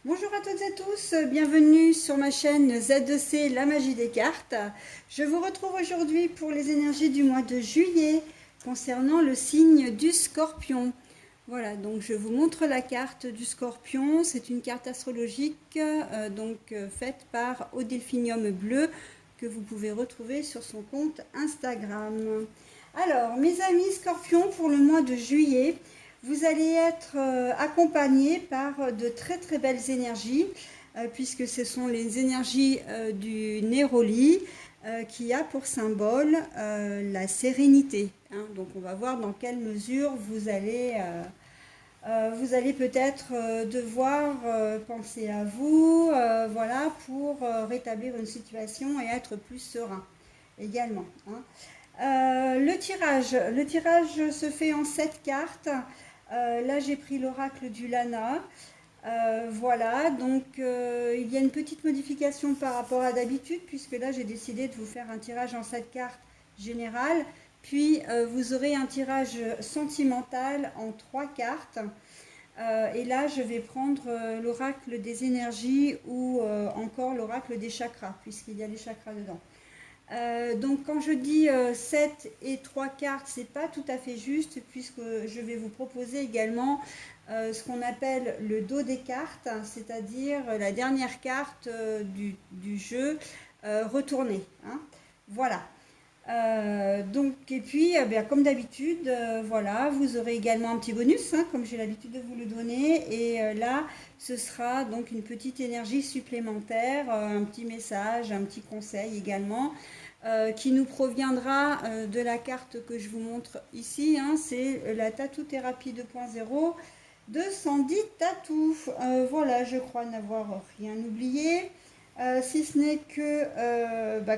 Bonjour à toutes et tous, bienvenue sur ma chaîne Z2C, la magie des cartes. Je vous retrouve aujourd'hui pour les énergies du mois de juillet concernant le signe du Scorpion. Voilà, donc je vous montre la carte du Scorpion. C'est une carte astrologique faite par Odelphinium Bleu que vous pouvez retrouver sur son compte Instagram. Alors, mes amis Scorpions, pour le mois de juillet, vous allez être accompagnés par de très très belles énergies, puisque ce sont les énergies du Néroli qui a pour symbole la sérénité. Hein. Donc on va voir dans quelle mesure vous allez peut-être devoir penser à vous, voilà, pour rétablir une situation et être plus serein également. Hein. Le tirage se fait en 7 cartes. Là, j'ai pris l'oracle du Lana. Voilà, donc il y a une petite modification par rapport à d'habitude, puisque là, j'ai décidé de vous faire un tirage en 7 cartes général. Puis, vous aurez un tirage sentimental en 3 cartes. Et là, je vais prendre l'oracle des énergies ou encore l'oracle des chakras, puisqu'il y a les chakras dedans. Donc quand je dis 7 et 3 cartes, c'est pas tout à fait juste puisque je vais vous proposer également ce qu'on appelle le dos des cartes, c'est-à-dire la dernière carte du jeu retournée. Hein. Voilà. Et puis, bien, comme d'habitude, voilà, vous aurez également un petit bonus, hein, comme j'ai l'habitude de vous le donner. Et là, ce sera donc une petite énergie supplémentaire, un petit message, un petit conseil également, qui nous proviendra de la carte que je vous montre ici. Hein, c'est la Tattoo Thérapie 2.0 de Sandy Tattoo. Voilà, je crois n'avoir rien oublié. Si ce n'est que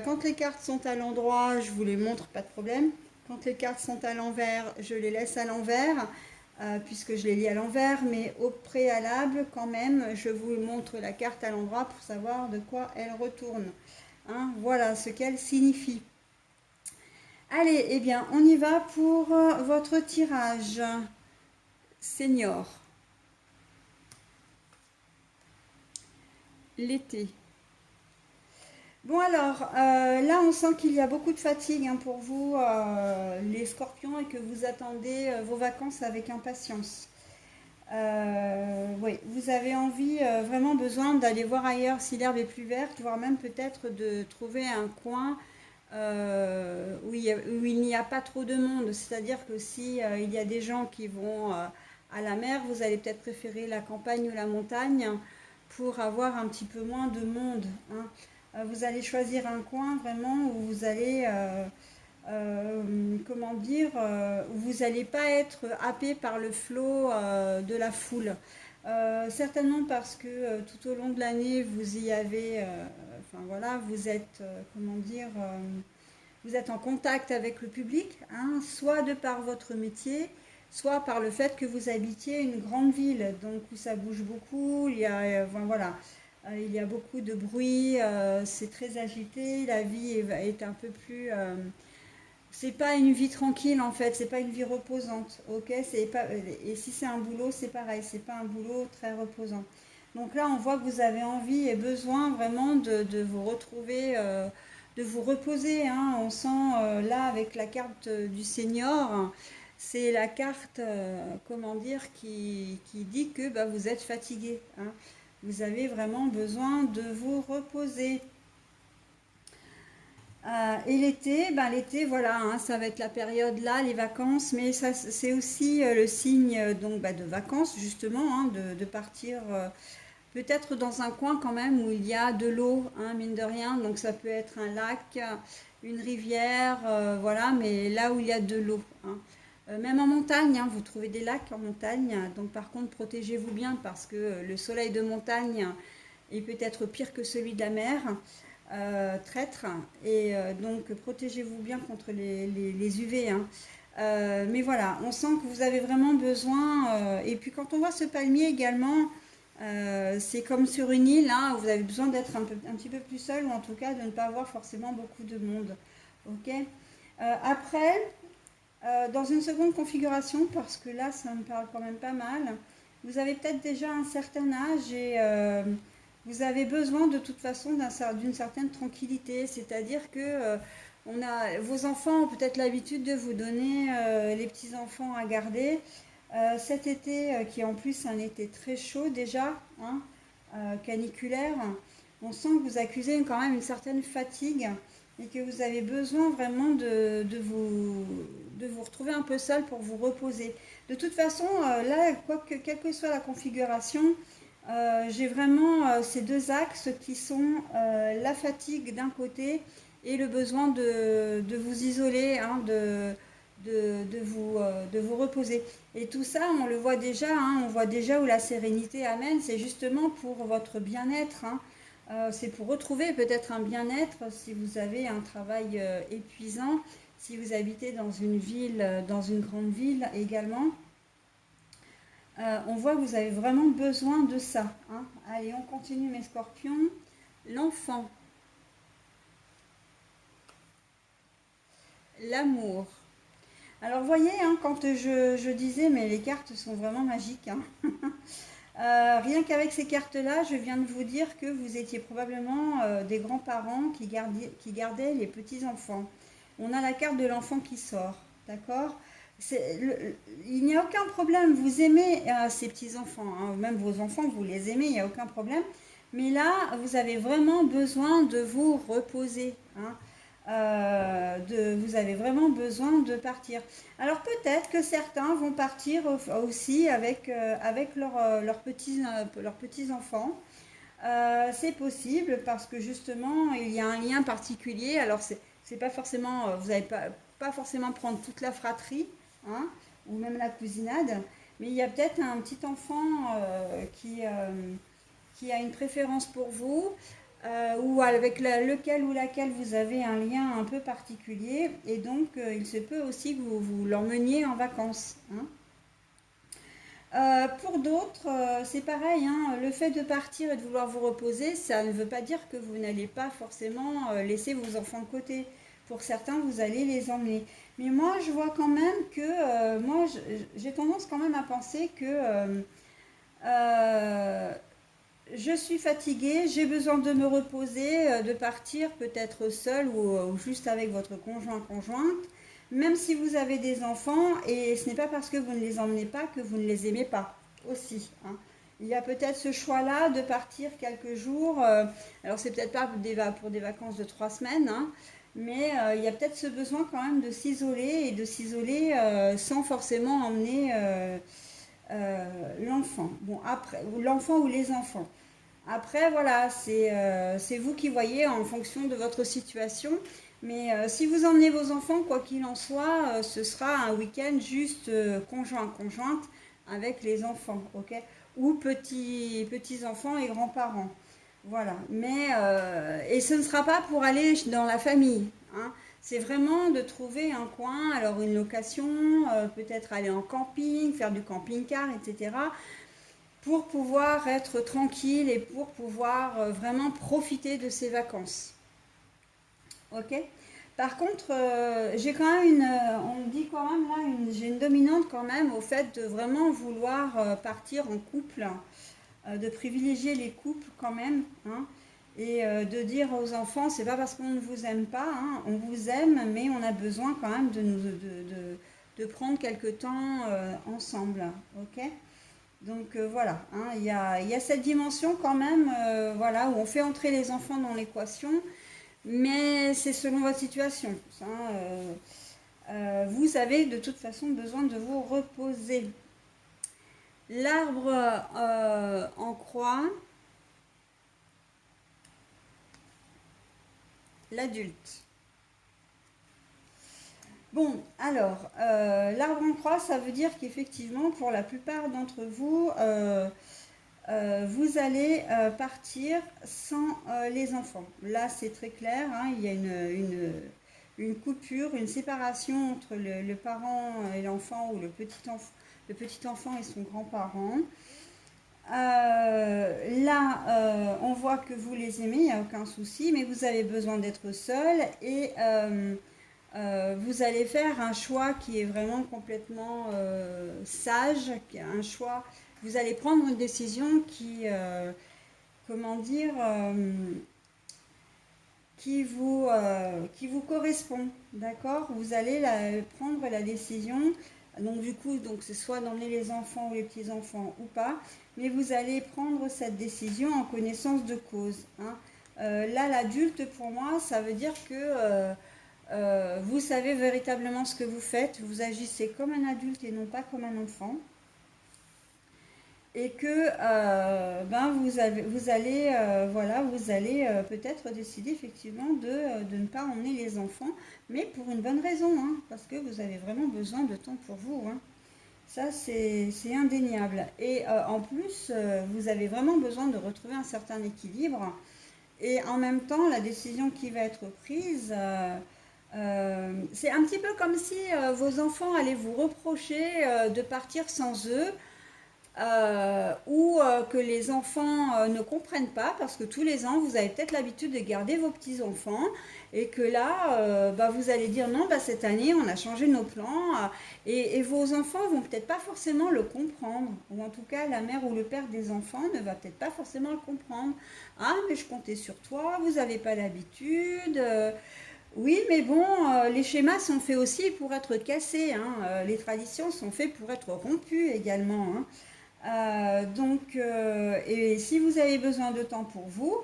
quand les cartes sont à l'endroit, je vous les montre, pas de problème. Quand les cartes sont à l'envers, je les laisse à l'envers, puisque je les lis à l'envers, mais au préalable, quand même, je vous montre la carte à l'endroit pour savoir de quoi elle retourne. Hein, voilà ce qu'elle signifie. Allez, eh bien, on y va pour votre tirage senior. L'été. Bon alors, là on sent qu'il y a beaucoup de fatigue hein, pour vous, les scorpions, et que vous attendez vos vacances avec impatience. Oui, vous avez envie, vraiment besoin d'aller voir ailleurs si l'herbe est plus verte, voire même peut-être de trouver un coin où il n'y a pas trop de monde. C'est-à-dire que si il y a des gens qui vont à la mer, vous allez peut-être préférer la campagne ou la montagne pour avoir un petit peu moins de monde. Hein. Vous allez choisir un coin vraiment où vous allez, comment dire, où vous n'allez pas être happé par le flot de la foule. Certainement parce que tout au long de l'année, vous y avez, enfin voilà, vous êtes, comment dire, vous êtes en contact avec le public, hein, soit de par votre métier, soit par le fait que vous habitiez une grande ville, donc où ça bouge beaucoup, il y a, enfin, voilà, il y a beaucoup de bruit, c'est très agité, la vie est un peu plus, c'est pas une vie tranquille en fait, c'est pas une vie reposante, ok, c'est pas, et si c'est un boulot, c'est pareil, c'est pas un boulot très reposant. Donc là, on voit que vous avez envie et besoin vraiment de vous retrouver, de vous reposer. Hein. On sent là avec la carte du senior, c'est la carte, comment dire, qui dit que bah, vous êtes fatigué. Hein. Vous avez vraiment besoin de vous reposer. Et l'été, ben l'été, voilà, hein, ça va être la période là, les vacances, mais ça, c'est aussi le signe donc bah, de vacances justement, hein, de partir peut-être dans un coin quand même où il y a de l'eau, hein, mine de rien. Donc ça peut être un lac, une rivière, voilà, mais là où il y a de l'eau. Hein. Même en montagne, hein, vous trouvez des lacs en montagne. Donc par contre, protégez-vous bien parce que le soleil de montagne est peut-être pire que celui de la mer. Traître et donc protégez-vous bien contre les UV. Hein. Mais voilà, on sent que vous avez vraiment besoin. Et puis quand on voit ce palmier également, c'est comme sur une île, hein, où vous avez besoin d'être un petit peu plus seul ou en tout cas de ne pas avoir forcément beaucoup de monde. Ok. Après, dans une seconde configuration, parce que là ça me parle quand même pas mal, vous avez peut-être déjà un certain âge et vous avez besoin de toute façon d'une certaine tranquillité, c'est-à-dire que vos enfants ont peut-être l'habitude de vous donner les petits-enfants à garder. Cet été, qui est en plus un été très chaud déjà, hein, caniculaire, on sent que vous accusez quand même une certaine fatigue et que vous avez besoin vraiment de vous retrouver un peu seul pour vous reposer. De toute façon, là, quelle que soit la configuration, j'ai vraiment ces deux axes qui sont la fatigue d'un côté et le besoin de vous isoler, hein, de vous reposer. Et tout ça, on le voit déjà, hein, on voit déjà où la sérénité amène, c'est justement pour votre bien-être, hein. C'est pour retrouver peut-être un bien-être si vous avez un travail épuisant, si vous habitez dans une ville, dans une grande ville également. On voit que vous avez vraiment besoin de ça, hein. Allez, on continue mes scorpions. L'enfant, l'amour. Alors voyez, hein, quand je disais, mais les cartes sont vraiment magiques, hein. Rien qu'avec ces cartes-là, je viens de vous dire que vous étiez probablement des grands-parents qui gardaient les petits-enfants. On a la carte de l'enfant qui sort, d'accord? Il n'y a aucun problème, vous aimez ces petits-enfants, hein, même vos enfants, vous les aimez, il n'y a aucun problème. Mais là, vous avez vraiment besoin de vous reposer, hein. Vous avez vraiment besoin de partir. Alors peut-être que certains vont partir aussi avec leurs petits-enfants. C'est possible parce que justement, il y a un lien particulier. Alors c'est pas forcément, vous n'allez pas forcément prendre toute la fratrie, hein, ou même la cousinade, mais il y a peut-être un petit enfant qui a une préférence pour vous, ou avec lequel ou laquelle vous avez un lien un peu particulier, et donc il se peut aussi que vous l'emmeniez en vacances, hein. Pour d'autres, c'est pareil, hein, le fait de partir et de vouloir vous reposer, ça ne veut pas dire que vous n'allez pas forcément laisser vos enfants de côté. Pour certains, vous allez les emmener. Mais moi, je vois quand même que, j'ai tendance quand même à penser que euh, je suis fatiguée, j'ai besoin de me reposer, de partir peut-être seul ou juste avec votre conjointe, même si vous avez des enfants, et ce n'est pas parce que vous ne les emmenez pas que vous ne les aimez pas aussi, hein. Il y a peut-être ce choix-là de partir quelques jours, alors c'est peut-être pas pour des vacances de 3 semaines, hein, mais il y a peut-être ce besoin quand même de s'isoler et de s'isoler sans forcément emmener l'enfant. Bon, après, l'enfant ou les enfants. Après, voilà, c'est vous qui voyez en fonction de votre situation. Mais si vous emmenez vos enfants, quoi qu'il en soit, ce sera un week-end juste conjointe avec les enfants, ok? Ou petits-enfants et grands-parents. Voilà. Mais, et ce ne sera pas pour aller dans la famille, hein. C'est vraiment de trouver un coin, alors une location, peut-être aller en camping, faire du camping-car, etc., pour pouvoir être tranquille et pour pouvoir vraiment profiter de ces vacances. Ok. Par contre, j'ai quand même on me dit quand même là, j'ai une dominante quand même au fait de vraiment vouloir partir en couple, de privilégier les couples quand même, hein, et de dire aux enfants, c'est pas parce qu'on ne vous aime pas, hein, on vous aime, mais on a besoin quand même de prendre quelque temps ensemble, ok? Donc voilà, hein, il y a cette dimension quand même, voilà, où on fait entrer les enfants dans l'équation, mais c'est selon votre situation, hein, vous avez de toute façon besoin de vous reposer. L'arbre en croix, l'adulte. Bon, alors, l'arbre en croix, ça veut dire qu'effectivement, pour la plupart d'entre vous, vous allez partir sans les enfants. Là, c'est très clair, hein, il y a une coupure, une séparation entre le parent et l'enfant, ou le petit enfant et son grand-parent. Là, on voit que vous les aimez, il n'y a aucun souci, mais vous avez besoin d'être seul, et vous allez faire un choix qui est vraiment complètement sage, un choix vous allez prendre une décision qui, comment dire, qui vous correspond, d'accord? Vous allez prendre la décision, donc du coup, donc c'est soit d'emmener les enfants ou les petits-enfants ou pas, mais vous allez prendre cette décision en connaissance de cause, hein. Là, l'adulte, pour moi, ça veut dire que vous savez véritablement ce que vous faites, vous agissez comme un adulte et non pas comme un enfant. Et que ben vous allez peut-être décider effectivement de ne pas emmener les enfants, mais pour une bonne raison, hein, parce que vous avez vraiment besoin de temps pour vous, hein. Ça, c'est indéniable. Et en plus, vous avez vraiment besoin de retrouver un certain équilibre. Et en même temps, la décision qui va être prise, c'est un petit peu comme si vos enfants allaient vous reprocher de partir sans eux, ou que les enfants ne comprennent pas, parce que tous les ans, vous avez peut-être l'habitude de garder vos petits-enfants, et que là, bah, vous allez dire non, bah, cette année, on a changé nos plans, et vos enfants vont peut-être pas forcément le comprendre, ou en tout cas, la mère ou le père des enfants ne va peut-être pas forcément le comprendre. Ah, mais je comptais sur toi, vous n'avez pas l'habitude. Oui, mais bon, les schémas sont faits aussi pour être cassés, hein. Les traditions sont faites pour être rompues également, hein. Et si vous avez besoin de temps pour vous,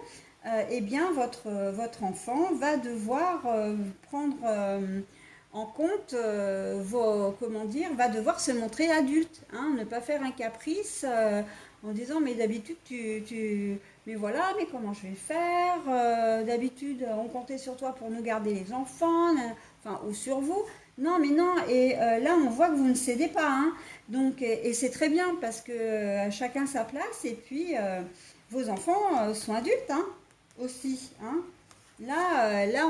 eh bien votre enfant va devoir prendre en compte comment dire, va devoir se montrer adulte, hein, ne pas faire un caprice en disant mais d'habitude mais voilà, mais comment je vais faire? D'habitude on comptait sur toi pour nous garder les enfants, enfin ou sur vous. Non, mais non, et là on voit que vous ne cédez pas, hein. Donc, et c'est très bien parce que chacun sa place, et puis vos enfants sont adultes, hein, aussi, hein. Là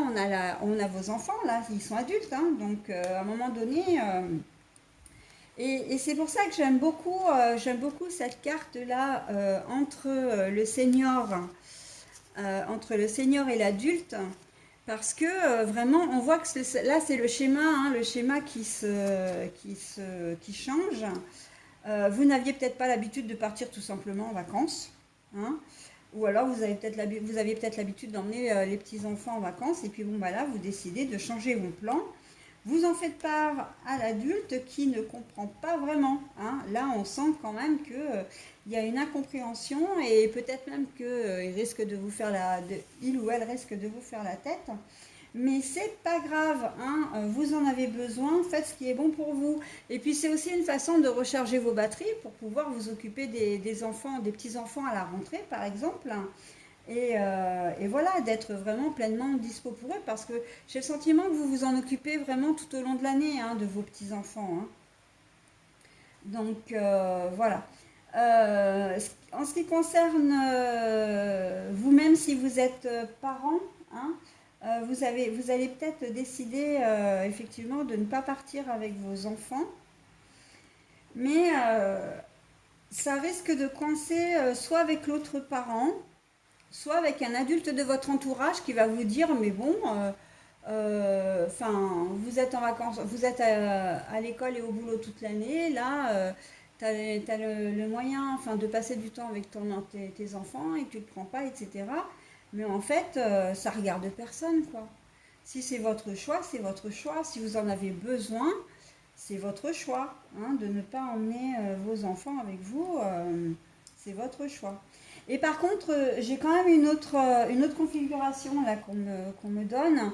on a vos enfants, là, ils sont adultes, hein, donc à un moment donné, et c'est pour ça que j'aime beaucoup cette carte-là entre le senior et l'adulte, parce que vraiment, on voit que là, c'est le schéma, hein, le schéma qui change. Vous n'aviez peut-être pas l'habitude de partir tout simplement en vacances, hein, ou alors vous aviez peut-être l'habitude d'emmener les petits-enfants en vacances, et puis bon, bah là, vous décidez de changer vos plans. Vous en faites part à l'adulte qui ne comprend pas vraiment, hein. Là, on sent quand même que il y a une incompréhension, et peut-être même que il ou elle risque de vous faire la tête. Mais c'est pas grave, hein, vous en avez besoin, faites ce qui est bon pour vous. Et puis c'est aussi une façon de recharger vos batteries pour pouvoir vous occuper des enfants, des petits-enfants à la rentrée par exemple. Et voilà, d'être vraiment pleinement dispo pour eux, parce que j'ai le sentiment que vous vous en occupez vraiment tout au long de l'année, hein, de vos petits-enfants, hein. Donc voilà. En ce qui concerne vous-même, si vous êtes parent, hein, vous allez peut-être décider effectivement de ne pas partir avec vos enfants, mais ça risque de coincer soit avec l'autre parent, soit avec un adulte de votre entourage qui va vous dire mais bon, enfin, vous êtes en vacances, vous êtes à l'école et au boulot toute l'année, là, tu as, le moyen, enfin, de passer du temps avec tes enfants, et tu ne le prends pas, etc. Mais en fait, ça regarde personne, quoi. Si c'est votre choix, c'est votre choix. Si vous en avez besoin, c'est votre choix, hein, de ne pas emmener vos enfants avec vous, c'est votre choix. Et par contre, j'ai quand même une autre configuration là qu'on me donne.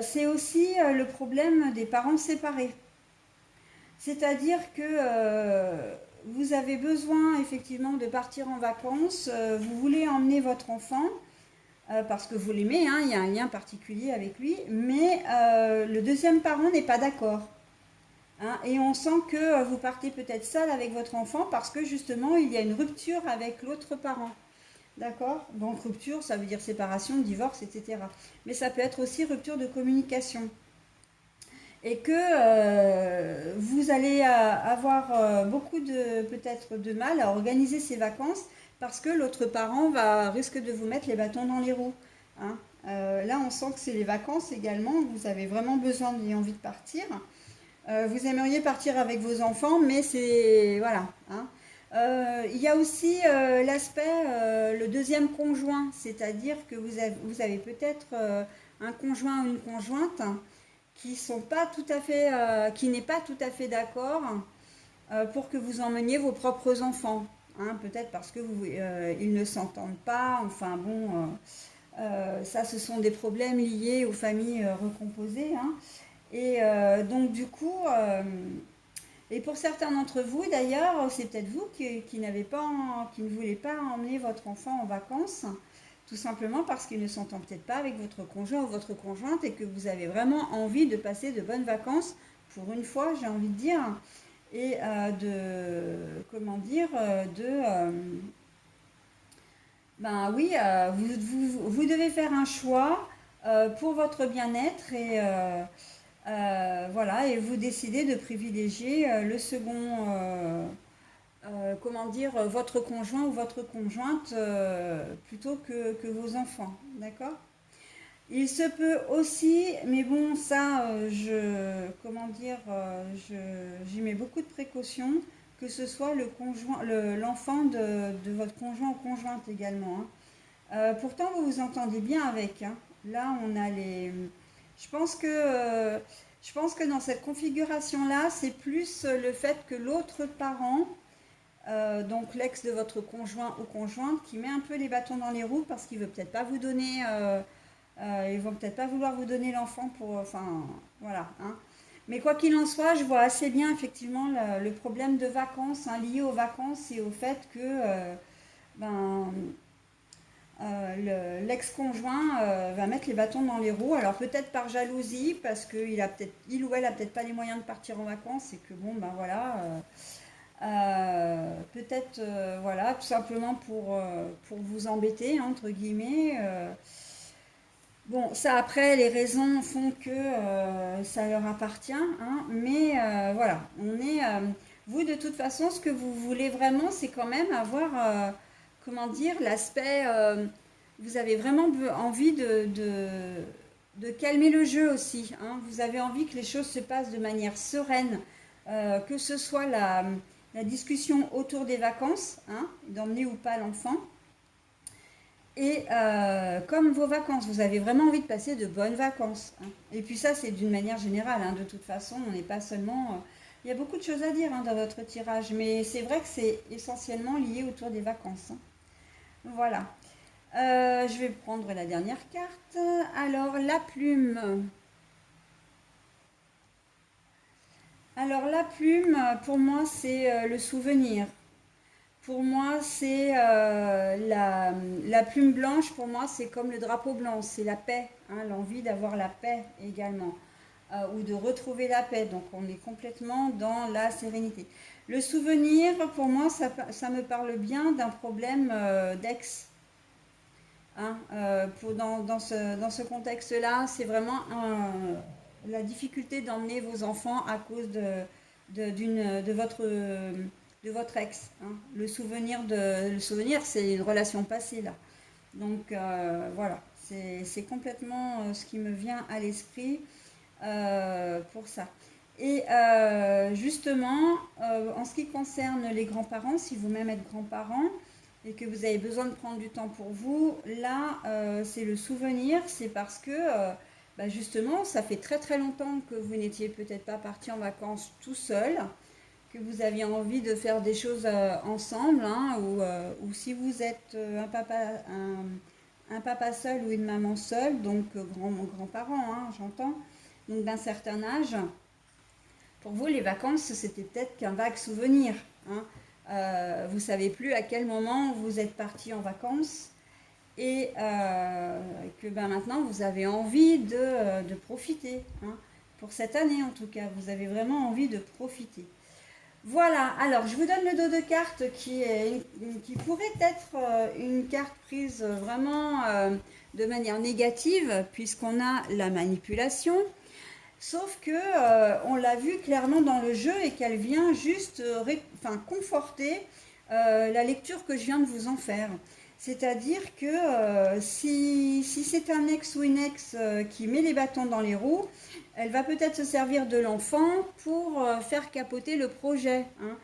C'est aussi le problème des parents séparés. C'est-à-dire que vous avez besoin effectivement de partir en vacances, vous voulez emmener votre enfant parce que vous l'aimez, hein, il y a un lien particulier avec lui, mais le deuxième parent n'est pas d'accord, hein, et on sent que vous partez peut-être seul avec votre enfant parce que justement il y a une rupture avec l'autre parent. D'accord? Donc rupture, ça veut dire séparation, divorce, etc. Mais ça peut être aussi rupture de communication. Et que vous allez avoir beaucoup de peut-être de mal à organiser ces vacances parce que l'autre parent risque de vous mettre les bâtons dans les roues, hein. Là, on sent que c'est les vacances également. Vous avez vraiment besoin et envie de partir. Vous aimeriez partir avec vos enfants, mais c'est voilà, hein. Il y a aussi l'aspect, le deuxième conjoint, c'est-à-dire que vous avez peut-être un conjoint ou une conjointe qui sont pas tout à fait, qui n'est pas tout à fait d'accord pour que vous emmeniez vos propres enfants. Hein, peut-être parce que ils ne s'entendent pas. Enfin bon, ça, ce sont des problèmes liés aux familles recomposées. Hein. Et donc du coup, et pour certains d'entre vous, d'ailleurs, c'est peut-être vous qui ne voulez pas emmener votre enfant en vacances, tout simplement parce qu'il ne s'entend peut-être pas avec votre conjoint ou votre conjointe et que vous avez vraiment envie de passer de bonnes vacances, pour une fois, j'ai envie de dire, et comment dire, ben oui, vous devez faire un choix pour votre bien-être et voilà, et vous décidez de privilégier le second, comment dire, votre conjoint ou votre conjointe plutôt que vos enfants, d'accord? Il se peut aussi, mais bon, ça, comment dire, j'y mets beaucoup de précautions, que ce soit le conjoint, l'enfant de votre conjoint ou conjointe également. Hein. Pourtant, vous vous entendez bien avec. Hein. Là, on a les. Je pense que, euh, je pense que dans cette configuration-là, c'est plus le fait que l'autre parent, donc l'ex de votre conjoint ou conjointe, qui met un peu les bâtons dans les roues parce qu'il veut peut-être pas vous donner, ils vont peut-être pas vouloir vous donner l'enfant pour, enfin, voilà. Hein. Mais quoi qu'il en soit, je vois assez bien effectivement le problème de vacances, hein, lié aux vacances et au fait que ben, l'ex-conjoint va mettre les bâtons dans les roues. Alors peut-être par jalousie, parce il ou elle a peut-être pas les moyens de partir en vacances et que bon ben voilà, peut-être voilà tout simplement pour vous embêter entre guillemets. Bon, ça après, les raisons font que ça leur appartient, hein, mais voilà, vous de toute façon, ce que vous voulez vraiment, c'est quand même avoir, comment dire, l'aspect, vous avez vraiment envie de calmer le jeu aussi, hein. Vous avez envie que les choses se passent de manière sereine, que ce soit la discussion autour des vacances, hein, d'emmener ou pas l'enfant. Et comme vos vacances, vous avez vraiment envie de passer de bonnes vacances. Hein. Et puis ça, c'est d'une manière générale. Hein. De toute façon, on n'est pas seulement... il y a beaucoup de choses à dire hein, dans votre tirage, mais c'est vrai que c'est essentiellement lié autour des vacances. Hein. Voilà. Je vais prendre la dernière carte. Alors, la plume. Alors, la plume, pour moi, c'est le souvenir. Pour moi, c'est la plume blanche, pour moi, c'est comme le drapeau blanc, c'est la paix, hein, l'envie d'avoir la paix également, ou de retrouver la paix. Donc, on est complètement dans la sérénité. Le souvenir, pour moi, ça me parle bien d'un problème d'ex. Hein, dans ce contexte-là, c'est vraiment la difficulté d'emmener vos enfants à cause de votre ex. Hein. Le souvenir, c'est une relation passée là. Donc voilà, c'est complètement ce qui me vient à l'esprit pour ça. Et justement, en ce qui concerne les grands-parents, si vous-même êtes grands-parents et que vous avez besoin de prendre du temps pour vous, là, c'est le souvenir, c'est parce que bah, justement, ça fait très très longtemps que vous n'étiez peut-être pas parti en vacances tout seul, que vous aviez envie de faire des choses ensemble, hein, ou si vous êtes un papa seul ou une maman seule, donc grands-parents, hein, j'entends, donc d'un certain âge, pour vous, les vacances, c'était peut-être qu'un vague souvenir. Hein. Vous ne savez plus à quel moment vous êtes parti en vacances et que ben, maintenant, vous avez envie de profiter. Hein. Pour cette année, en tout cas, vous avez vraiment envie de profiter. Voilà, alors je vous donne le dos de carte qui pourrait être une carte prise vraiment de manière négative, puisqu'on a la manipulation. Sauf que on l'a vu clairement dans le jeu et qu'elle vient juste conforter la lecture que je viens de vous en faire. C'est-à-dire que si c'est un ex ou une ex qui met les bâtons dans les roues, elle va peut-être se servir de l'enfant pour faire capoter le projet. Hein.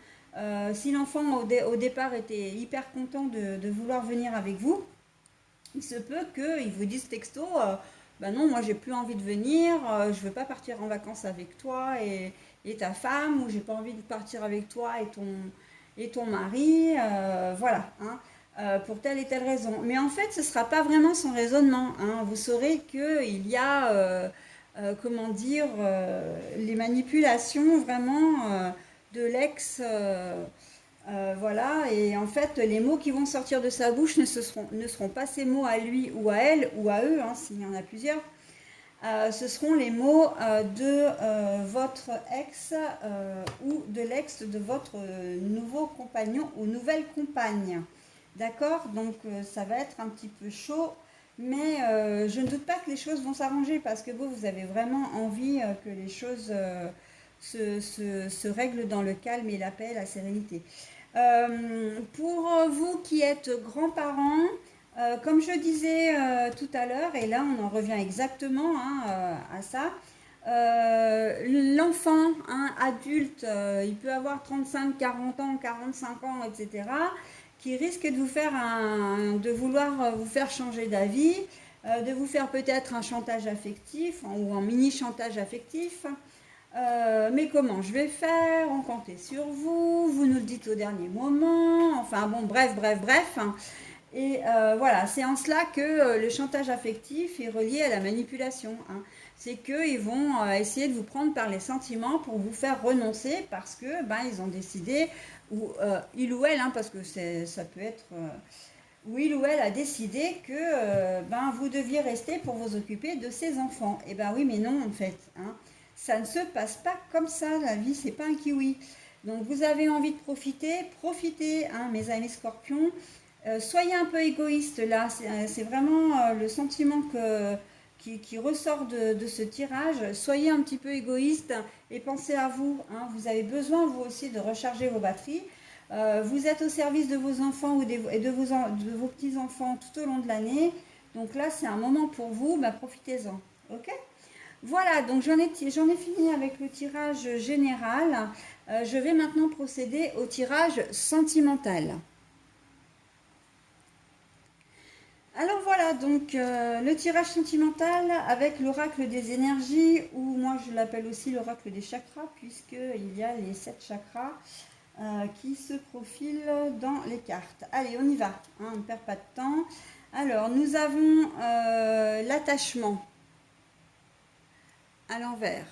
Si l'enfant au départ était hyper content de vouloir venir avec vous, il se peut qu'ils vous disent texto, bah non, moi j'ai plus envie de venir, je veux pas partir en vacances avec toi et ta femme, ou j'ai pas envie de partir avec toi et ton mari, voilà, hein, pour telle et telle raison. Mais en fait, ce sera pas vraiment son raisonnement, hein. Vous saurez qu'il y a, comment dire, les manipulations vraiment de l'ex. Voilà, et en fait, les mots qui vont sortir de sa bouche ne seront pas ses mots à lui ou à elle ou à eux, hein, s'il y en a plusieurs. Ce seront les mots de votre ex ou de l'ex de votre nouveau compagnon ou nouvelle compagne. D'accord? Donc ça va être un petit peu chaud, mais je ne doute pas que les choses vont s'arranger parce que vous avez vraiment envie que les choses se règlent dans le calme et la paix, la sérénité. Pour vous qui êtes grands-parents, comme je disais tout à l'heure, et là on en revient exactement, hein, à ça, l'enfant, hein, adulte, il peut avoir 35, 40 ans, 45 ans, etc., qui risque de de vouloir vous faire changer d'avis, de vous faire peut-être un chantage affectif, hein, ou un mini chantage affectif. Mais comment je vais faire? On comptait sur vous, vous nous le dites au dernier moment, enfin bon, bref, bref, bref. Et voilà, c'est en cela que le chantage affectif est relié à la manipulation, hein. C'est qu'ils vont essayer de vous prendre par les sentiments pour vous faire renoncer parce que ben, ils ont décidé, ou il ou elle, hein, parce que ça peut être, ou il ou elle a décidé que ben, vous deviez rester pour vous occuper de ses enfants. Et ben oui, mais non en fait, hein. Ça ne se passe pas comme ça, la vie, c'est pas un kiwi. Donc vous avez envie de profiter, profitez, hein, mes amis scorpions. Soyez un peu égoïste là, c'est vraiment le sentiment qui ressort de ce tirage. Soyez un petit peu égoïste et pensez à vous, hein. Vous avez besoin vous aussi de recharger vos batteries. Vous êtes au service de vos enfants et de vos petits-enfants tout au long de l'année. Donc là, c'est un moment pour vous, bah, profitez-en. Ok? Voilà, donc j'en ai fini avec le tirage général. Je vais maintenant procéder au tirage sentimental. Alors voilà, donc le tirage sentimental avec l'oracle des énergies, ou moi je l'appelle aussi l'oracle des chakras, puisqu'il y a les 7 chakras qui se profilent dans les cartes. Allez, on y va, hein, on ne perd pas de temps. Alors, nous avons l'attachement à l'envers.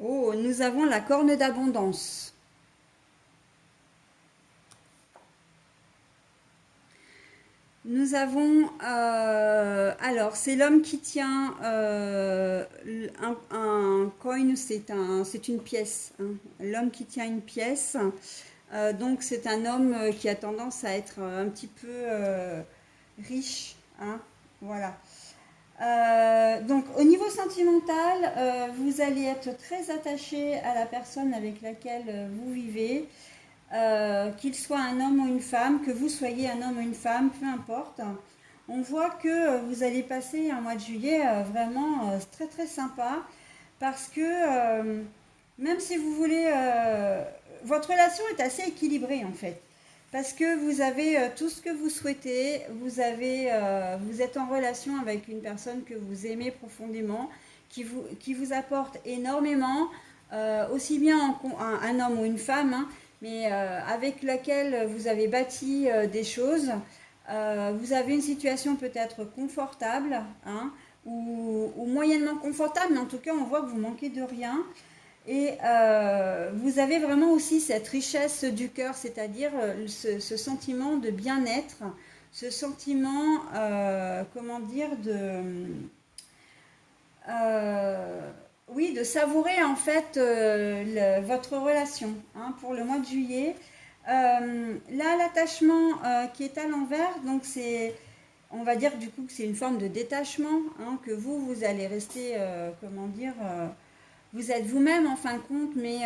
Oh, nous avons la corne d'abondance. Nous avons, alors c'est l'homme qui tient un coin, c'est une pièce, hein. L'homme qui tient une pièce, donc c'est un homme qui a tendance à être un petit peu riche, hein, voilà. Donc au niveau sentimental, vous allez être très attaché à la personne avec laquelle vous vivez, qu'il soit un homme ou une femme, que vous soyez un homme ou une femme, peu importe. On voit que vous allez passer un mois de juillet vraiment très très sympa parce que même si vous voulez, votre relation est assez équilibrée en fait. Parce que vous avez tout ce que vous souhaitez, vous êtes en relation avec une personne que vous aimez profondément, qui vous apporte énormément, aussi bien un homme ou une femme, hein, mais avec laquelle vous avez bâti des choses. Vous avez une situation peut-être confortable, hein, ou moyennement confortable, mais en tout cas on voit que vous manquez de rien. Et vous avez vraiment aussi cette richesse du cœur, c'est-à-dire ce sentiment de bien-être, ce sentiment, comment dire, oui, de savourer en fait votre relation, hein, pour le mois de juillet. Là, l'attachement qui est à l'envers, donc on va dire du coup que c'est une forme de détachement, hein, que vous allez rester, comment dire, vous êtes vous-même en fin de compte, mais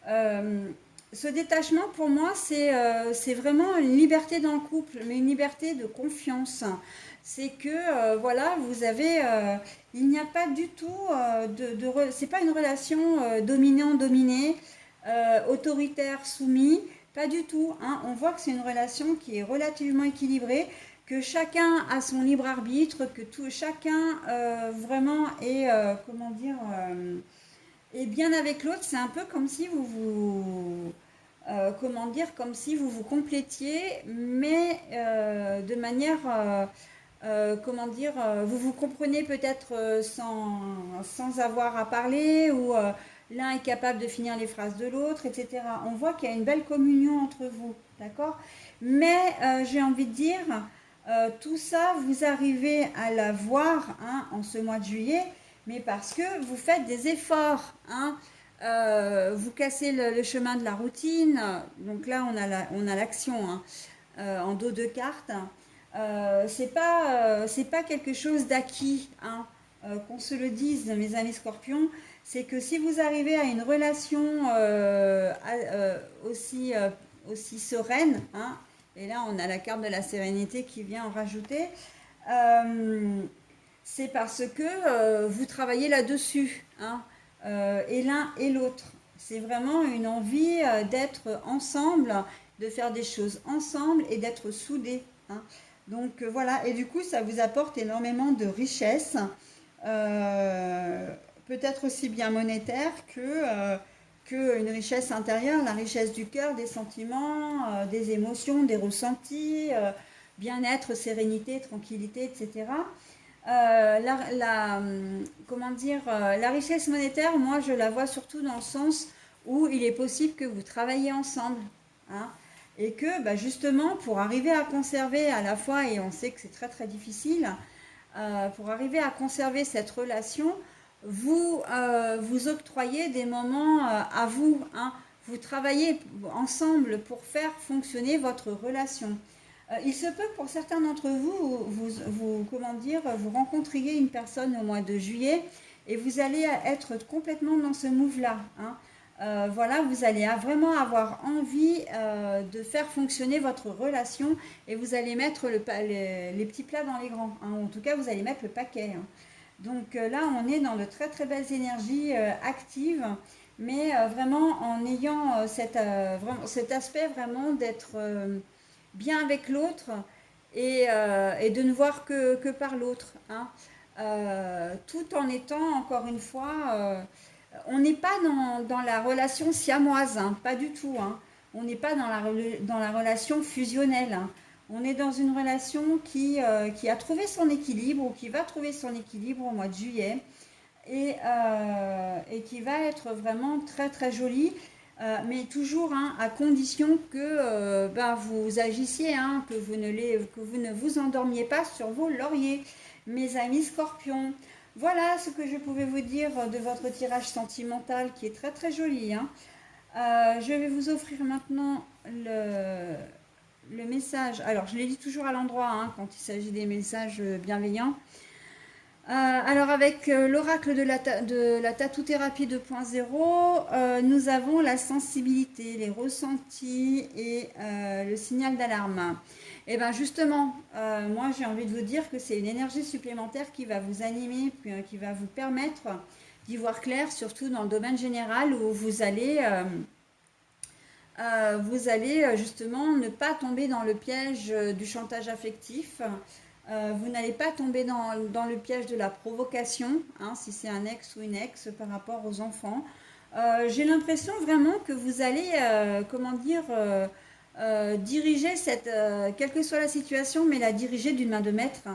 euh, ce détachement pour moi c'est vraiment une liberté dans le couple, mais une liberté de confiance, c'est que voilà, vous avez, il n'y a pas du tout c'est pas une relation dominant-dominé, autoritaire, soumis, pas du tout, hein. On voit que c'est une relation qui est relativement équilibrée, que chacun a son libre arbitre, que chacun vraiment est, comment dire, est bien avec l'autre. C'est un peu comme si comment dire, comme si vous vous complétiez, mais de manière, comment dire, vous vous comprenez peut-être sans avoir à parler, ou l'un est capable de finir les phrases de l'autre, etc. On voit qu'il y a une belle communion entre vous, d'accord? Mais j'ai envie de dire, tout ça, vous arrivez à la voir, hein, en ce mois de juillet, mais parce que vous faites des efforts, hein. Vous cassez le chemin de la routine. Donc là, on a l'action, hein, en dos de carte. C'est pas quelque chose d'acquis, hein, qu'on se le dise, mes amis scorpions. C'est que si vous arrivez à une relation aussi sereine, hein, et là on a la carte de la sérénité qui vient en rajouter, euh, c'est parce que vous travaillez là-dessus, hein, et l'un et l'autre. C'est vraiment une envie d'être ensemble, de faire des choses ensemble et d'être soudés, hein. Donc voilà, et du coup ça vous apporte énormément de richesse, euh, peut-être aussi bien monétaire que une richesse intérieure, la richesse du cœur, des sentiments, des émotions, des ressentis, bien-être, sérénité, tranquillité, etc. Comment dire, la richesse monétaire, moi je la vois surtout dans le sens où il est possible que vous travaillez ensemble, hein, et que bah, justement pour arriver à conserver à la fois, et on sait que c'est très très difficile, pour arriver à conserver cette relation, vous octroyez des moments à vous, hein. Vous travaillez ensemble pour faire fonctionner votre relation. Il se peut que pour certains d'entre vous, comment dire, vous rencontriez une personne au mois de juillet et vous allez être complètement dans ce move-là, hein. Voilà, vous allez vraiment avoir envie de faire fonctionner votre relation, et vous allez mettre les petits plats dans les grands, hein. En tout cas, vous allez mettre le paquet, hein. Donc là, on est dans de très très belles énergies actives, mais vraiment en ayant vraiment, cet aspect vraiment d'être bien avec l'autre, et de ne voir que par l'autre, hein. Tout en étant, encore une fois, on n'est pas dans la relation siamoise, hein, pas du tout, hein. On n'est pas dans la relation fusionnelle, hein. On est dans une relation qui a trouvé son équilibre, ou qui va trouver son équilibre au mois de juillet, et qui va être vraiment très très jolie, mais toujours, hein, à condition que ben, vous agissiez, hein, que vous ne vous endormiez pas sur vos lauriers, mes amis scorpions. Voilà ce que je pouvais vous dire de votre tirage sentimental, qui est très très joli, hein. Je vais vous offrir maintenant le message. Alors, je l'ai dit toujours à l'endroit, hein, quand il s'agit des messages bienveillants. Alors avec l'oracle de la tatou-thérapie 2.0, nous avons la sensibilité, les ressentis et le signal d'alarme. Et bien justement, moi j'ai envie de vous dire que c'est une énergie supplémentaire qui va vous animer, qui va vous permettre d'y voir clair, surtout dans le domaine général, où vous allez justement ne pas tomber dans le piège du chantage affectif. Vous n'allez pas tomber dans le piège de la provocation, hein, si c'est un ex ou une ex par rapport aux enfants. J'ai l'impression vraiment que vous allez, comment dire, diriger quelle que soit la situation, mais la diriger d'une main de maître.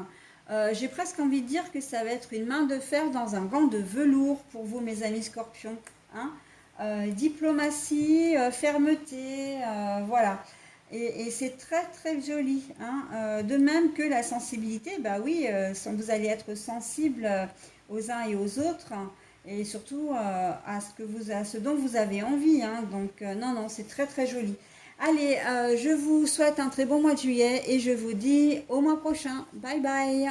J'ai presque envie de dire que ça va être une main de fer dans un gant de velours pour vous, mes amis scorpions, hein. Diplomatie, fermeté, voilà. Et c'est très très joli, hein. De même que la sensibilité, bah oui, vous allez être sensible aux uns et aux autres, hein, et surtout à ce dont vous avez envie, hein. Donc non, non, c'est très très joli. Allez, je vous souhaite un très bon mois de juillet, et je vous dis au mois prochain. Bye bye.